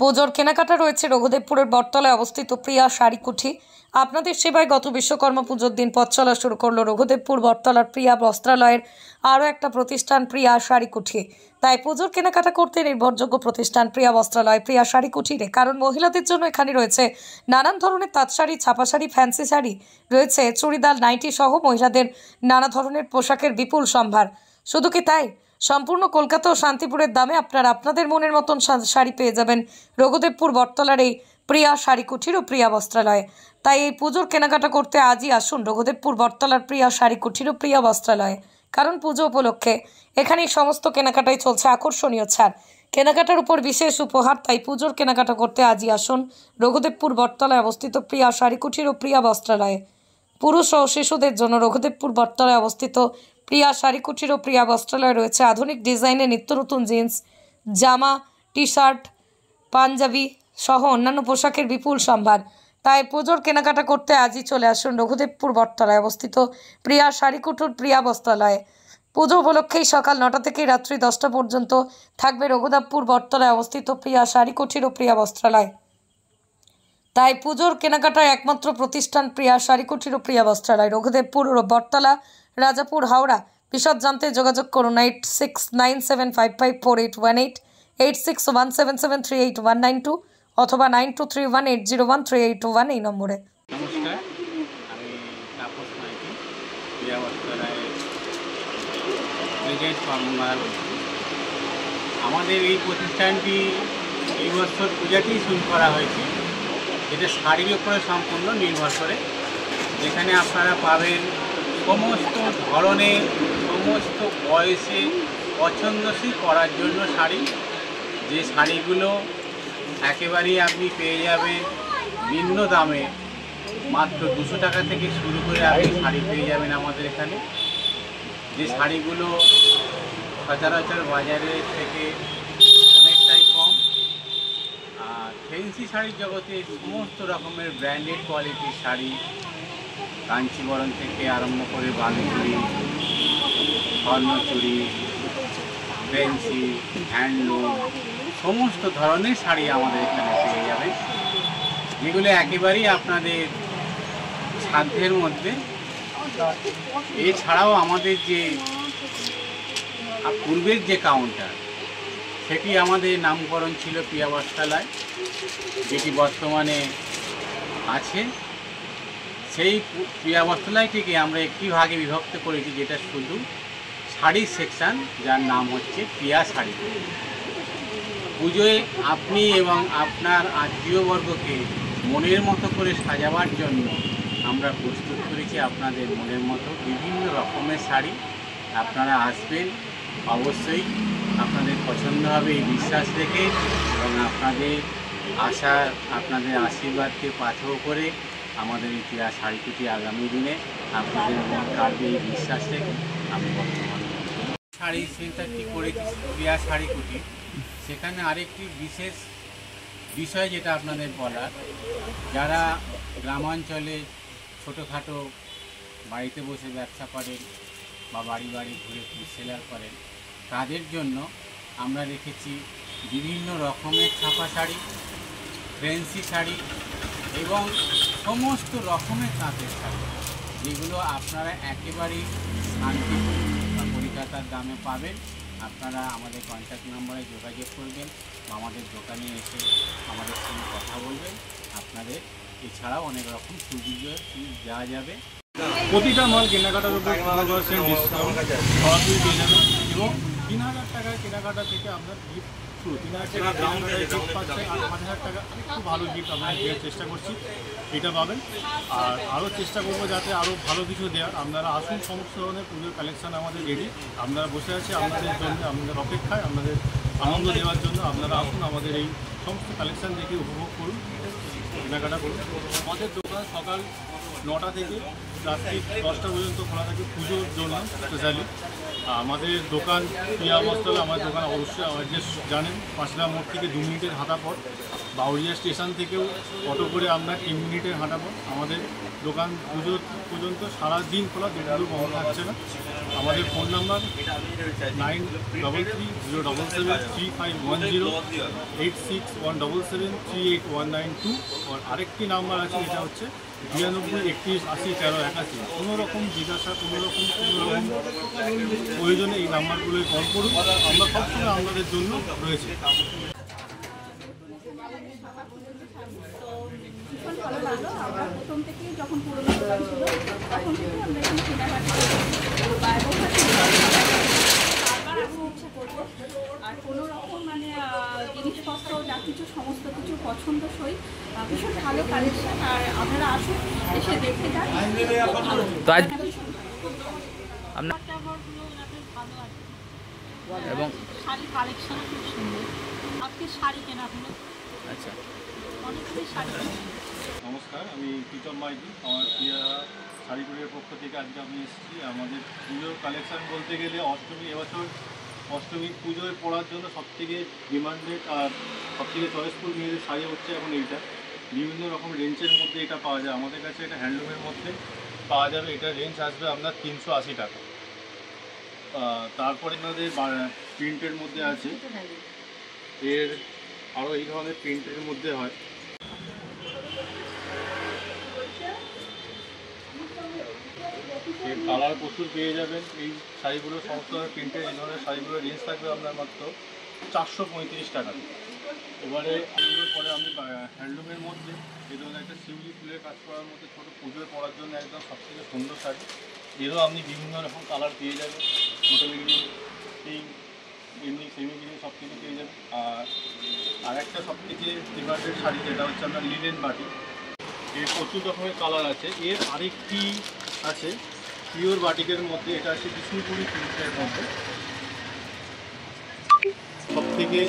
পুজোর কেনাকাটা রয়েছে রঘুদেবপুরের বটতলায় অবস্থিত প্রিয়া শাড়িকুঠি। আপনাদের সেবায় গত বিশ্বকর্মা পুজোর দিন পথ চলা শুরু করলো রঘুদেবপুর বটতলার প্রিয়া বস্ত্রালয়ের আরও একটা প্রতিষ্ঠান প্রিয়া শাড়িকুঠি। তাই পুজোর কেনাকাটা করতে নির্ভরযোগ্য প্রতিষ্ঠান প্রিয়া বস্ত্রালয় প্রিয়া শাড়িকুঠিরে, কারণ মহিলাদের জন্য এখানে রয়েছে নানান ধরনের তাঁত শাড়ি, ছাপা শাড়ি, ফ্যান্সি শাড়ি, রয়েছে চুড়িদার, নাইটি সহ মহিলাদের নানা ধরনের পোশাকের বিপুল সম্ভার। শুধু কি তাই, সম্পূর্ণ কলকাতা ও শান্তিপুরের দামে আপনারা আপনাদের মনের মতন শাড়ি পেয়ে যাবেন রঘুদেবপুর বটতলার এই প্রিয়া শাড়িকুঠির ও প্রিয়া বস্ত্রালয়ে। তাই এই পুজোর কেনাকাটা করতে আজই আসুন রঘুদেবপুর বটতলার প্রিয়া শাড়িকুঠির ও প্রিয়া বস্ত্রালয়ে, কারণ পুজো উপলক্ষে এখানেই সমস্ত কেনাকাটায় চলছে আকর্ষণীয় ছাড়, কেনাকাটার উপর বিশেষ উপহার। তাই পুজোর কেনাকাটা করতে আজই আসুন রঘুদেবপুর বটতলায় অবস্থিত প্রিয়া শাড়িকুঠির ও প্রিয়া বস্ত্রালয়ে। পুরুষ ও শিশুদের জন্য রঘুদেবপুর বটতলায় অবস্থিত প্রিয়া শাড়িকুঠির ও প্রিয়া বস্ত্রালয়ে রয়েছে আধুনিক ডিজাইনের নিত্য নতুন জিন্স, জামা, টি শার্ট, পাঞ্জাবি সহ অন্যান্য পোশাকের বিপুল সম্ভার। তাই পুজোর কেনাকাটা করতে আজই চলে আসুন রঘুদেবপুর বটতলায় অবস্থিত প্রিয়া শাড়িকুঠির প্রিয়া বস্ত্রালয়ে। পুজো উপলক্ষেই সকাল 9টা থেকে রাত্রি 10টা পর্যন্ত থাকবে রঘুদেবপুর বটতলায় অবস্থিত প্রিয়া শাড়িকুঠির ও প্রিয়া বস্ত্রালয়। তাই পুজোর কেনাকাটায় একমাত্র প্রতিষ্ঠান প্রিয়া শাড়িকুঠির ও প্রিয়া বস্ত্রালয়, রঘুদেবপুর ও বটতলা, রাজাপুর, হাওড়া। বিশদ জানতে যোগাযোগ করুন 8697554818, 8617738192 অথবা 9231801381 এই নম্বরে। নমস্কার, আমি তাপস মাইতি, প্রিয়া বস্ত্রালয় প্রেজেন্ট কর্মকর্তা বলছি। আমাদের এই প্রতিষ্ঠানটি এই বছর পূজাতেই শুরু করা হয়েছে, যেটা শাড়ির উপরে সম্পূর্ণ নির্ভর করে, যেখানে আপনারা পাবেন সমস্ত ধরনের, সমস্ত বয়সে পছন্দসই করার জন্য শাড়ি। যে শাড়িগুলো একেবারেই আপনি পেয়ে যাবেন ভিন্ন দামে, মাত্র 200 টাকা থেকে শুরু করে আপনি শাড়ি পেয়ে যাবেন আমাদের এখানে। যে শাড়িগুলো সচরাচর বাজারের থেকে অনেকটাই কম। আর ফ্যান্সি শাড়ির জগতে সমস্ত রকমের ব্র্যান্ডেড কোয়ালিটির শাড়ি, কাঞ্চিবরণ থেকে আরম্ভ করে বালুচুরি, স্বর্ণচুরি, ফ্যান্সি, হ্যান্ডলুম, সমস্ত ধরনের শাড়ি আমাদের এখানে পেয়ে যাবেন, যেগুলো একেবারেই আপনাদের সাধ্যের মধ্যে। এছাড়াও আমাদের যে পূর্বের যে কাউন্টার, সেটি আমাদের নামকরণ ছিল প্রিয়া বস্ত্রালয়, যেটি বর্তমানে আছে। সেই প্রিয়া বস্ত্রালয়টিকে আমরা একটি ভাগে বিভক্ত করেছি, যেটা শুধু শাড়ির সেকশন, যার নাম হচ্ছে প্রিয়া শাড়ি। পুজোয় আপনি এবং আপনার আত্মীয়বর্গকে মনের মতো করে সাজাবার জন্য আমরা প্রস্তুত করেছি আপনাদের মনের মতো বিভিন্ন রকমের শাড়ি। আপনারা আসবেন, অবশ্যই আপনাদের পছন্দ হবে এই বিশ্বাস রেখে, এবং আপনাদের আশা, আপনাদের আশীর্বাদকে পাথেয় করে আমাদের এই প্রিয়া শাড়িকুঠি আগামী দিনে আপনাদের মন কাটবে এই বিশ্বাস রেখে আমি বর্তমানে শাড়ি সেন্টারটি করেছি প্রিয়া শাড়িকুঠি। সেখানে আরেকটি বিশেষ বিষয় যেটা আপনাদের বলার, যারা গ্রামাঞ্চলে ছোটোখাটো বাড়িতে বসে ব্যবসা করেন বা বাড়ি বাড়ি ঘুরে সেলার করেন, তাদের জন্য আমরা রেখেছি বিভিন্ন রকমের ছাপা শাড়ি, ফ্যান্সি শাড়ি এবং সমস্ত রকমের তাঁতের শাড়ি, যেগুলো আপনারা একেবারেই শান্তিপুর বা কলকাতার দামে পাবেন। আপনারা আমাদের কন্ট্যাক্ট নম্বরে যোগাযোগ করবেন বা আমাদের দোকানে এসে আমাদের সঙ্গে কথা বলবেন। আপনাদের এছাড়াও অনেক রকম সুবিধা দেওয়া যাবে। প্রতিটা মাল কেনাকাটার উপর 15% ডিসকাউন্ট সরাসরি পেয়ে যাবেন, এবং 3000 টাকার কেনাকাটা থেকে আপনার গিফট শুরু। 3000 টাকা কেনাকাটায় গিফট পাচ্ছে, আর 5000 টাকা একটু ভালো গিফট আমরা দেওয়ার চেষ্টা করছি, এটা পাবেন। আর আরও চেষ্টা করবো যাতে আরও ভালো কিছু দেওয়ার। আপনারা আসুন, সমস্ত ধরনের পুজোর কালেকশান আমাদের রেডি, আপনারা বসে আছি আপনাদের জন্য, আপনাদের অপেক্ষায়, আপনাদের আনন্দ দেওয়ার জন্য। আপনারা আসুন, আমাদের এই সমস্ত কালেকশান দেখে উপভোগ করুন, কেনাকাটা করুন। আমাদের দোকান সকাল 9টা থেকে রাত্রি 10টা পর্যন্ত খোলা থাকে পুজোর জন্য স্পেশালি। আমাদের দোকান প্রিয়া বস্ত্রালয়, আমাদের দোকান অবশ্যই অ্যাড্রেস জানেন, পাঁচলা মোড় থেকে 2 মিনিটের হাঁটা পথ। বাউরিয়া স্টেশন থেকেও অটো করে আপনার 3 মিনিটের হাঁটা পথ। আমাদের দোকান পুজো পর্যন্ত সারাদিন খোলা, দিনগুলো বন্ধ থাকছে না। আমাদের ফোন নাম্বার 9330773510, 9617738192 और আরেকটি নাম্বার আছে, এটা হচ্ছে 9231801381। কোনো রকম জিজ্ঞাসা, কোনো রকম প্রয়োজনে এই নাম্বারগুলোয় কল করুন, আমরা সবসময় আপনাদের জন্য রয়েছে। ভীষণ ভালো লাগলো। আমরা প্রথম থেকেই যখন পুরোনো দোকান ছিল তখন থেকে আমরা এখানে কেনাকাটা বারবার আসতে ইচ্ছা করবো। আর কোনো রকম মানে জিনিসপত্র যা কিছু সমস্ত কিছু পছন্দসই, ভীষণ ভালো কালেকশন। আর আপনারা আসুন, এসে দেখে যান। এবং শাড়ির কালেকশনও খুব সুন্দর। আজকে শাড়ি কেনা হলো, আচ্ছা, অনেকগুলি শাড়ি। নমস্কার, আমি প্রীতম মাইতি। আমার প্রিয়া শাড়িগুলির পক্ষ থেকে আজকে আমি এসেছি। আমাদের পুজোর কালেকশান বলতে গেলে এবছর অষ্টমী পুজোয় পরার জন্য সবথেকে ডিমান্ডেড আর সবথেকে চয়েসফুল মেয়েদের শাড়ি হচ্ছে এখন এইটা। বিভিন্ন রকম রেঞ্জের মধ্যে এটা পাওয়া যায় আমাদের কাছে। এটা হ্যান্ডলুমের মধ্যে পাওয়া যাবে। এটা রেঞ্জ আসবে আপনার 380 টাকা। তারপরে আমাদের প্রিন্টের মধ্যে আছে, এর আরও এই ধরনের প্রিন্টের মধ্যে হয়। এর কালার প্রচুর পেয়ে যাবেন। এই শাড়িগুলো সমস্ত প্রিন্টের এই ধরনের শাড়িগুলোর রেঞ্জ থাকবে আপনার মাত্র 435 টাকা। এবারে এগুলোর পরে আমি হ্যান্ডলুমের মধ্যে এই ধরনের একটা শিউলি ফুলের কাজ করার মধ্যে ছোটো পুজোয় পরার জন্য একদম সবথেকে সুন্দর শাড়ি। এরও আপনি বিভিন্ন রকম কালার পেয়ে যাবেন, মোটামুটি পিঙ্ক, এমনি সেমি গ্রিন সব কিছু পেয়ে যাবেন। আর একটা সবথেকে ডিমান্ডেড শাড়ি যেটা হচ্ছে আপনার লিনেন বাটি। এর প্রচুর রকমের কালার আছে। এর আরেকটি আছে পিওর বাটিকের মধ্যে, এটা আছে বিষ্ণুপুরি প্রিন্টের মধ্যে। সবথেকে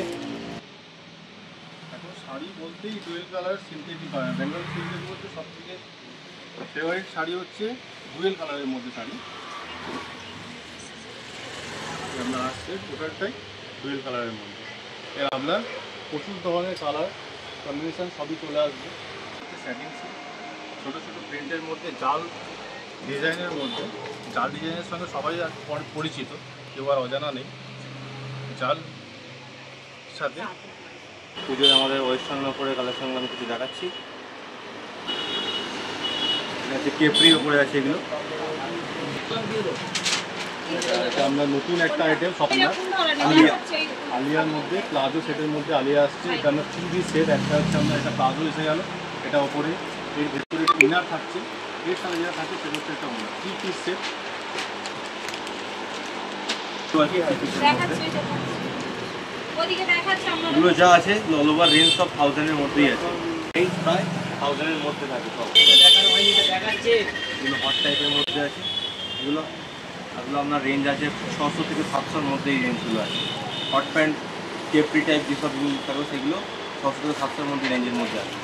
এখন শাড়ি বলতেই ডুয়েল কালার সিনথেটিক বেঙ্গল সিল্কের মধ্যে সবথেকে ফেভারিট শাড়ি হচ্ছে ডুয়েল কালারের মধ্যে শাড়ি। আপনার আসছে টোটালটাই ডুয়েল কালারের মধ্যে। এর আপনার প্রচুর ধরনের কালার কম্বিনেশান সবই চলে আসবে। স্যাটিন ছোটো ছোটো প্রিন্টের মধ্যে জাল ডিজাইনের মধ্যে, জাল ডিজাইনের সঙ্গে সবাই পরিচিত, কেউ আর অজানা নেই। জাল সাথে পুজোয় আমাদের ওয়েস্টার্ন ওপরে কালেকশনগুলো আমি কিছু দেখাচ্ছি। কেপরির উপরে আছে এগুলো। এটা আমরা নতুন একটা আইটেম সব আলিয়ার মধ্যে, প্লাজো সেটের মধ্যে আলিয়া আসছে। এটা আমরা 3D সেট, একটা হচ্ছে আমরা একটা প্লাজো এসে গেল, এটা ওপরে এর ভেতরে ইনার থাকছে, এর সাথে যেটা থাকে সেটা হচ্ছে একটা ওনার 3 পিস সেট। এগুলো যা আছে অল ওভার রেঞ্জ সব 1000-এর মধ্যেই আছে। রেঞ্জ প্রায় 1000-এর মধ্যে থাকে সব। এগুলো হট টাইপের মধ্যে আছে। এগুলো আপনার রেঞ্জ আছে 600 থেকে 700-এর মধ্যে এই রেঞ্জগুলো আছে। হট প্যান্ট কেপরি টাইপ যেসব জিনিস থাকবে সেগুলো 600 থেকে 700-এর মধ্যে রেঞ্জের মধ্যে আছে।